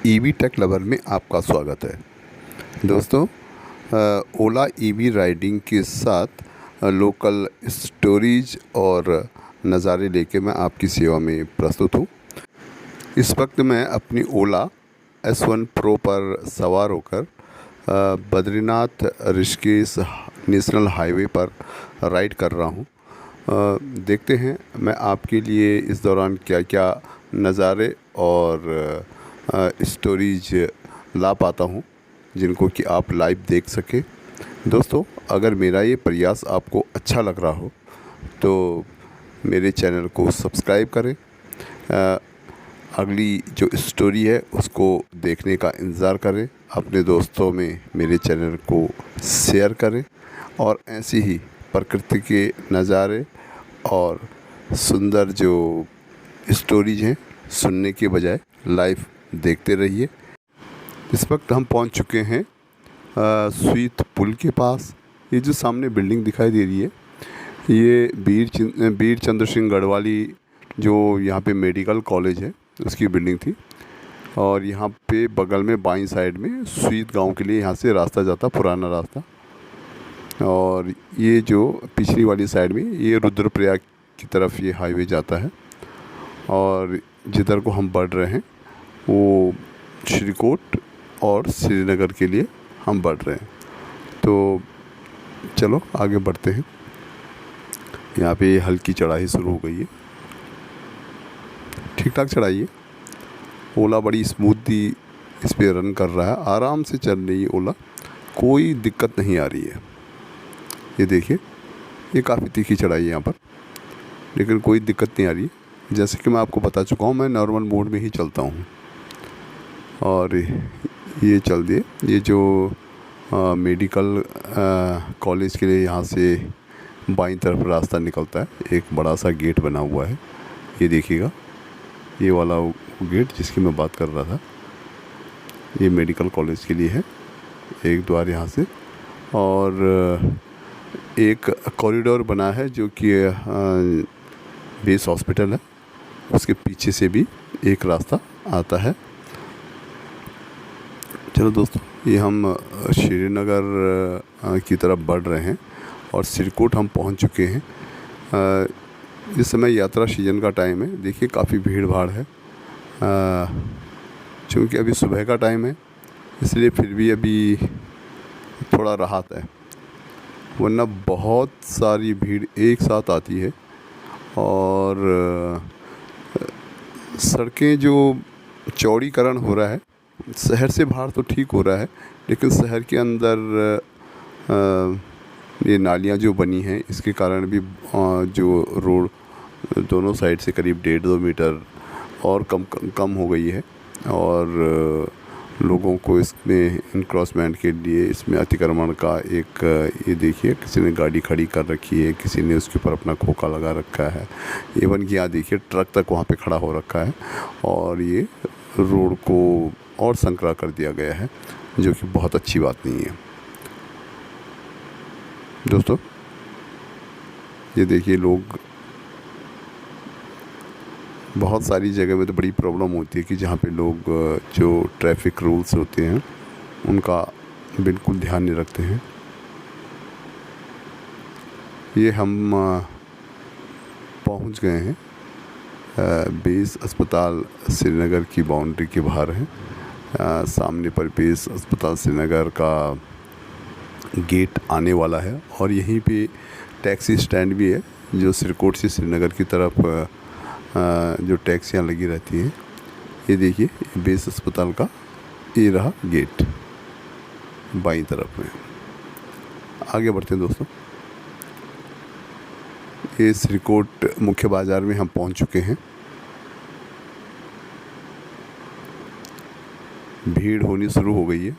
EV take lover में आपका स्वागत है। दोस्तों, ओला ईवी राइडिंग के साथ लोकल स्टोरीज और नज़ारे लेके मैं आपकी सेवा में प्रस्तुत हूँ। इस वक्त मैं अपनी ओला S1 प्रो पर सवार होकर बद्रीनाथ ऋषिकेश नेशनल हाईवे पर राइड कर रहा हूँ। देखते हैं मैं आपके लिए इस दौरान क्या क्या नज़ारे और स्टोरीज ला पाता हूँ जिनको कि आप लाइव देख सकें। दोस्तों, अगर मेरा ये प्रयास आपको अच्छा लग रहा हो तो मेरे चैनल को सब्सक्राइब करें, अगली जो स्टोरी है उसको देखने का इंतज़ार करें, अपने दोस्तों में मेरे चैनल को शेयर करें और ऐसी ही प्रकृति के नज़ारे और सुंदर जो स्टोरीज हैं सुनने के बजाय लाइव देखते रहिए। इस वक्त हम पहुंच चुके हैं स्वीत पुल के पास। ये जो सामने बिल्डिंग दिखाई दे रही है ये वीर चंद्र सिंह गढ़वाली जो यहाँ पे मेडिकल कॉलेज है उसकी बिल्डिंग थी। और यहाँ पे बगल में बाईं साइड में स्वीत गांव के लिए यहाँ से रास्ता जाता, पुराना रास्ता। और ये जो पिछली वाली साइड में ये रुद्रप्रयाग की तरफ ये हाईवे जाता है। और जिधर को हम बढ़ रहे हैं वो श्रीकोट और श्रीनगर के लिए हम बढ़ रहे हैं। तो चलो आगे बढ़ते हैं। यहाँ पे हल्की चढ़ाई शुरू हो गई है, ठीक ठाक चढ़ाई है। ओला बड़ी स्मूथली इस पे रन कर रहा है, आराम से चल रही है ओला, कोई दिक्कत नहीं आ रही है। ये देखिए, ये काफ़ी तीखी चढ़ाई है यहाँ पर, लेकिन कोई दिक्कत नहीं आ रही है। जैसे कि मैं आपको बता चुका हूँ, मैं नॉर्मल मोड में ही चलता हूँ। और ये चल दिए, ये जो मेडिकल कॉलेज के लिए यहाँ से बाईं तरफ रास्ता निकलता है, एक बड़ा सा गेट बना हुआ है। ये देखिएगा, ये वाला गेट जिसकी मैं बात कर रहा था, ये मेडिकल कॉलेज के लिए है, एक द्वार यहाँ से। और एक कॉरिडोर बना है जो कि बेस हॉस्पिटल है, उसके पीछे से भी एक रास्ता आता है। चलो दोस्तों, ये हम श्रीनगर की तरफ बढ़ रहे हैं और श्रीकोट हम पहुंच चुके हैं। इस समय यात्रा सीजन का टाइम है। देखिए काफ़ी भीड़ भाड़ है, चूँकि अभी सुबह का टाइम है इसलिए फिर भी अभी थोड़ा राहत है, वरना बहुत सारी भीड़ एक साथ आती है। और सड़कें जो चौड़ीकरण हो रहा है, शहर से बाहर तो ठीक हो रहा है, लेकिन शहर के अंदर ये नालियाँ जो बनी हैं इसके कारण भी जो रोड दोनों साइड से करीब 1.5-2 मीटर और कम हो गई है। और लोगों को इसमें इनक्रॉसमेंट के लिए इसमें अतिक्रमण का एक, ये देखिए किसी ने गाड़ी खड़ी कर रखी है, किसी ने उसके ऊपर अपना खोखा लगा रखा है। इवन कि यहाँ देखिए ट्रक तक वहाँ पे खड़ा हो रखा है और ये रोड को और संकरा कर दिया गया है, जो कि बहुत अच्छी बात नहीं है। दोस्तों, ये देखिए, लोग बहुत सारी जगह में तो बड़ी प्रॉब्लम होती है कि जहाँ पे लोग जो ट्रैफिक रूल्स होते हैं उनका बिल्कुल ध्यान नहीं रखते हैं। ये हम पहुँच गए हैं, बेस अस्पताल श्रीनगर की बाउंड्री के बाहर है। सामने पर बेस अस्पताल श्रीनगर का गेट आने वाला है और यहीं पे टैक्सी स्टैंड भी है जो श्रीकोट से श्रीनगर की तरफ जो टैक्सियाँ लगी रहती हैं। ये देखिए, बेस अस्पताल का ये रहा गेट बाईं तरफ में। आगे बढ़ते हैं दोस्तों। ये श्रीकोट मुख्य बाज़ार में हम पहुंच चुके हैं। भीड़ होनी शुरू हो गई है,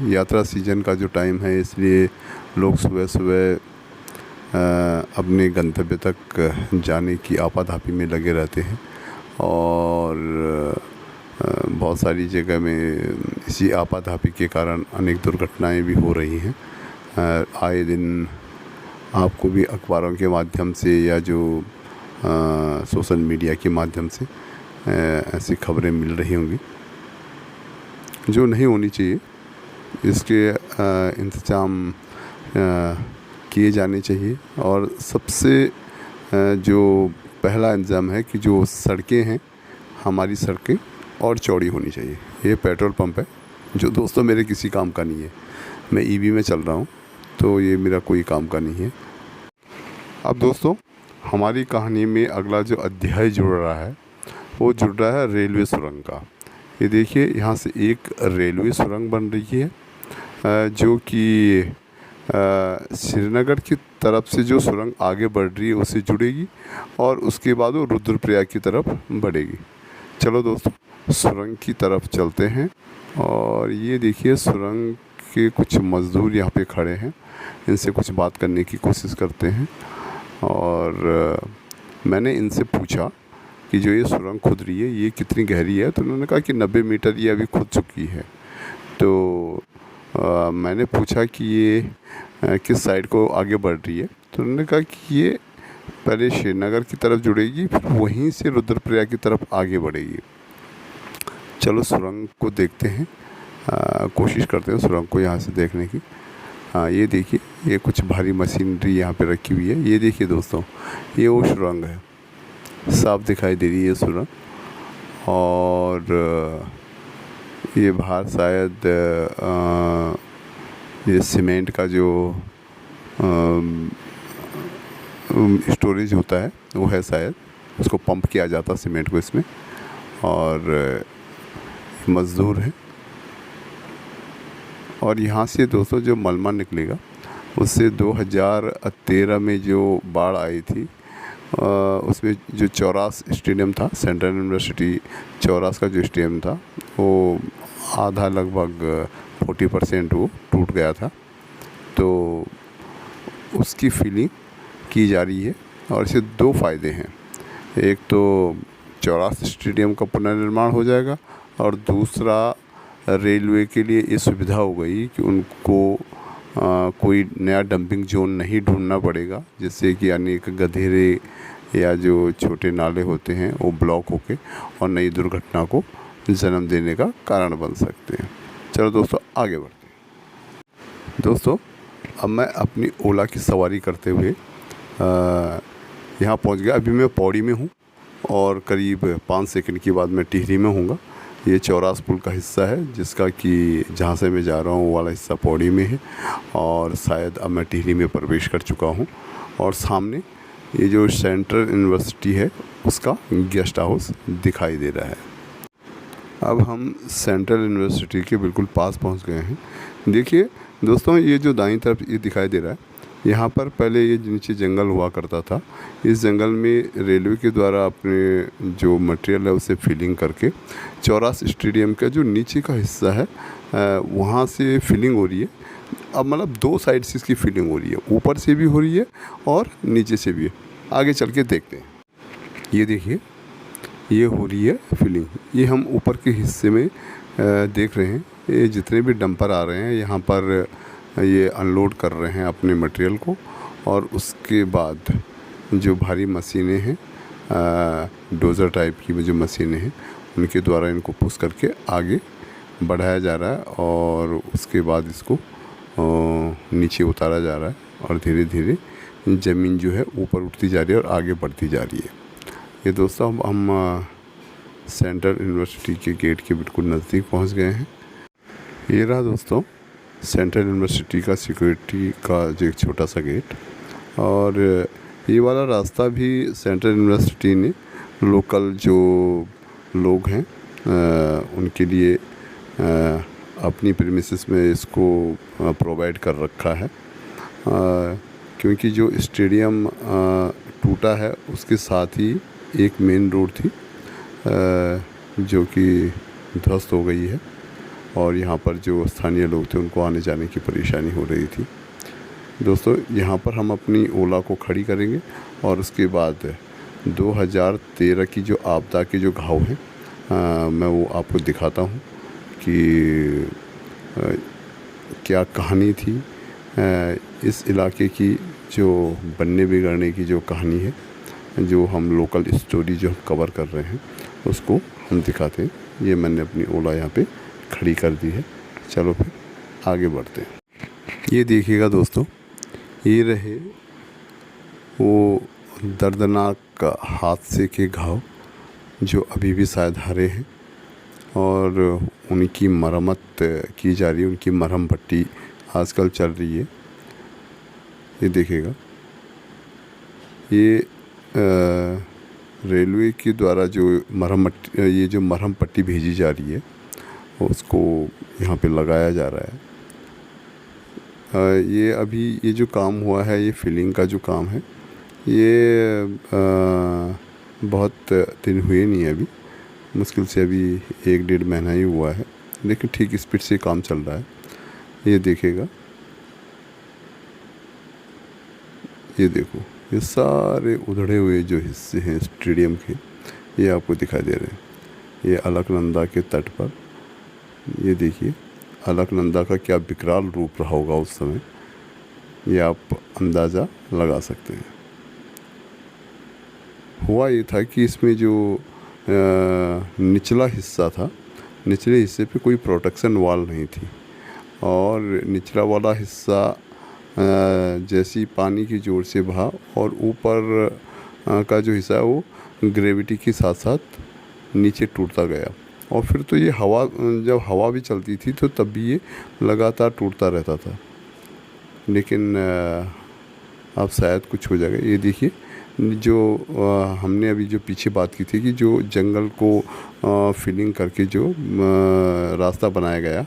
यात्रा सीजन का जो टाइम है, इसलिए लोग सुबह सुबह अपने गंतव्य तक जाने की आपाधापी में लगे रहते हैं। और बहुत सारी जगह में इसी आपाधापी के कारण अनेक दुर्घटनाएं भी हो रही हैं। आए दिन आपको भी अखबारों के माध्यम से या जो सोशल मीडिया के माध्यम से ऐसी खबरें मिल रही होंगी। जो नहीं होनी चाहिए, इसके इंतज़ाम किए जाने चाहिए। और सबसे जो पहला इंतज़ाम है कि जो सड़कें हैं, हमारी सड़कें और चौड़ी होनी चाहिए। ये पेट्रोल पंप है जो दोस्तों मेरे किसी काम का नहीं है। मैं ईवी में चल रहा हूँ, तो ये मेरा कोई काम का नहीं है। अब दोस्तों, हमारी कहानी में अगला जो अध्याय जुड़ रहा है वो जुड़ रहा है रेलवे सुरंग का। ये देखिए, यहाँ से एक रेलवे सुरंग बन रही है जो कि श्रीनगर की तरफ से जो सुरंग आगे बढ़ रही है उससे जुड़ेगी और उसके बाद वो रुद्रप्रयाग की तरफ बढ़ेगी। चलो दोस्तों, सुरंग की तरफ चलते हैं। और ये देखिए, सुरंग के कुछ मज़दूर यहाँ पे खड़े हैं, इनसे कुछ बात करने की कोशिश करते हैं। और मैंने इनसे पूछा कि जो ये सुरंग खुद रही है ये कितनी गहरी है, तो उन्होंने कहा कि 90 मीटर ये अभी खुद चुकी है। तो मैंने पूछा कि ये किस साइड को आगे बढ़ रही है, तो उन्होंने कहा कि ये पहले श्रीनगर की तरफ जुड़ेगी, फिर वहीं से रुद्रप्रयाग की तरफ आगे बढ़ेगी। चलो सुरंग को देखते हैं, कोशिश करते हैं सुरंग को यहाँ से देखने की। ये देखिए, ये कुछ भारी मशीनरी यहाँ पे रखी हुई है। ये देखिए दोस्तों, ये वो सुरंग है, साफ दिखाई दे रही है सुरंग। और ये बाहर शायद ये सीमेंट का जो स्टोरेज होता है वो है, शायद उसको पंप किया जाता सीमेंट को इसमें। और मज़दूर है। और यहाँ से दोस्तों जो मलबा निकलेगा उससे 2013 में जो बाढ़ आई थी उसमें जो चौरास स्टेडियम था, सेंट्रल यूनिवर्सिटी चौरास का जो स्टेडियम था, वो आधा लगभग 40% वो टूट गया था। तो उसकी फिलिंग की जा रही है। और इससे दो फ़ायदे हैं, एक तो चौरास स्टेडियम का पुनर्निर्माण हो जाएगा और दूसरा रेलवे के लिए ये सुविधा हो गई कि उनको कोई नया डंपिंग जोन नहीं ढूंढना पड़ेगा, जिससे कि अनेक गधेरे या जो छोटे नाले होते हैं वो ब्लॉक होके और नई दुर्घटना को जन्म देने का कारण बन सकते हैं। चलो दोस्तों, आगे बढ़ते हैं। दोस्तों, अब मैं अपनी ओला की सवारी करते हुए यहाँ पहुँच गया। अभी मैं पौड़ी में हूँ और करीब 5 सेकंड के बाद मैं टिहरी में हूँगा। ये चौरास पुल का हिस्सा है, जिसका कि जहाँ से मैं जा रहा हूँ वो वाला हिस्सा पौड़ी में है। और शायद अब मैं टिहरी में प्रवेश कर चुका हूँ। और सामने ये जो सेंट्रल यूनिवर्सिटी है उसका गेस्ट हाउस दिखाई दे रहा है। अब हम सेंट्रल यूनिवर्सिटी के बिल्कुल पास पहुँच गए हैं। देखिए दोस्तों, ये जो दाईं तरफ ये दिखाई दे रहा है, यहाँ पर पहले ये नीचे जंगल हुआ करता था। इस जंगल में रेलवे के द्वारा अपने जो मटेरियल है उसे फिलिंग करके चौरास स्टेडियम का जो नीचे का हिस्सा है वहाँ से फिलिंग हो रही है। अब मतलब 2 साइड से इसकी फिलिंग हो रही है, ऊपर से भी हो रही है और नीचे से भी है। आगे चल के देखते हैं। ये देखिए, ये हो रही है फिलिंग। ये हम ऊपर के हिस्से में देख रहे हैं। ये जितने भी डंपर आ रहे हैं यहाँ पर ये अनलोड कर रहे हैं अपने मटेरियल को। और उसके बाद जो भारी मशीनें हैं, डोज़र टाइप की जो मशीनें हैं, उनके द्वारा इनको पुश करके आगे बढ़ाया जा रहा है। और उसके बाद इसको नीचे उतारा जा रहा है और धीरे धीरे ज़मीन जो है ऊपर उठती जा रही है और आगे बढ़ती जा रही है। ये दोस्तों, हम सेंट्रल यूनिवर्सिटी के गेट के बिल्कुल नज़दीक पहुंच गए हैं। ये रहा दोस्तों सेंट्रल यूनिवर्सिटी का सिक्योरिटी का जो एक छोटा सा गेट। और ये वाला रास्ता भी सेंट्रल यूनिवर्सिटी ने लोकल जो लोग हैं उनके लिए अपनी प्रीमिसेस में इसको प्रोवाइड कर रखा है। क्योंकि जो स्टेडियम टूटा है उसके साथ ही एक मेन रोड थी जो कि ध्वस्त हो गई है। और यहाँ पर जो स्थानीय लोग थे उनको आने जाने की परेशानी हो रही थी। दोस्तों, यहाँ पर हम अपनी ओला को खड़ी करेंगे और उसके बाद 2013 की जो आपदा के जो घाव हैं मैं वो आपको दिखाता हूँ कि क्या कहानी थी इस इलाके की, जो बनने बिगड़ने की जो कहानी है, जो हम लोकल स्टोरी जो हम कवर कर रहे हैं उसको हम दिखाते हैं। ये मैंने अपनी ओला यहाँ पे खड़ी कर दी है। चलो फिर आगे बढ़ते हैं। ये देखिएगा दोस्तों, ये रहे वो दर्दनाक हादसे के घाव जो अभी भी शायद हरे हैं और उनकी मरम्मत की जा रही है। उनकी मरहम पट्टी आजकल चल रही है। ये देखिएगा, ये रेलवे के द्वारा जो मरहम पट्टी भेजी जा रही है उसको यहाँ पे लगाया जा रहा है। ये अभी ये जो काम हुआ है, ये फिलिंग का जो काम है, ये बहुत दिन हुए नहीं है। अभी मुश्किल से अभी 1-1.5 महीना ही हुआ है, लेकिन ठीक स्पीड से काम चल रहा है। ये देखिएगा, ये देखो, ये सारे उधड़े हुए जो हिस्से हैं स्टेडियम के, ये आपको दिखाई दे रहे हैं। ये अलकनंदा के तट पर, ये देखिए अलकनंदा का क्या विकराल रूप रहा होगा उस समय, ये आप अंदाज़ा लगा सकते हैं। हुआ ये था कि इसमें जो निचला हिस्सा था, निचले हिस्से पे कोई प्रोटेक्शन वॉल नहीं थी और निचला वाला हिस्सा जैसी पानी की जोर से बहा और ऊपर का जो हिस्सा है वो ग्रेविटी के साथ साथ नीचे टूटता गया। और फिर तो ये जब हवा भी चलती थी तो तब भी ये लगातार टूटता रहता था। लेकिन अब शायद कुछ हो जाएगा। ये देखिए, जो हमने अभी जो पीछे बात की थी कि जो जंगल को फिलिंग करके जो रास्ता बनाया गया,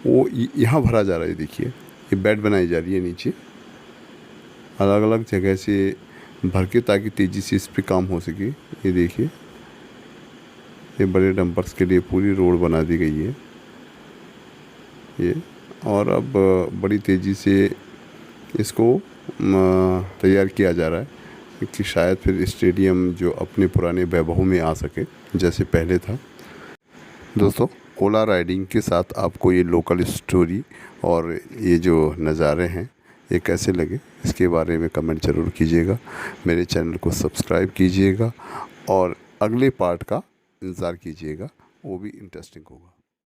वो यहाँ भरा जा रहा है। देखिए, ये बेड बनाई जा रही है नीचे अलग अलग जगह से भर के, ताकि तेज़ी से इस पे काम हो सके। ये देखिए, ये बड़े डंपर्स के लिए पूरी रोड बना दी गई है ये, और अब बड़ी तेज़ी से इसको तैयार किया जा रहा है कि शायद फिर स्टेडियम जो अपने पुराने वैभव में आ सके जैसे पहले था। दोस्तों, ओला राइडिंग के साथ आपको ये लोकल स्टोरी और ये जो नज़ारे हैं ये कैसे लगे, इसके बारे में कमेंट ज़रूर कीजिएगा। मेरे चैनल को सब्सक्राइब कीजिएगा और अगले पार्ट का इंतज़ार कीजिएगा, वो भी इंटरेस्टिंग होगा।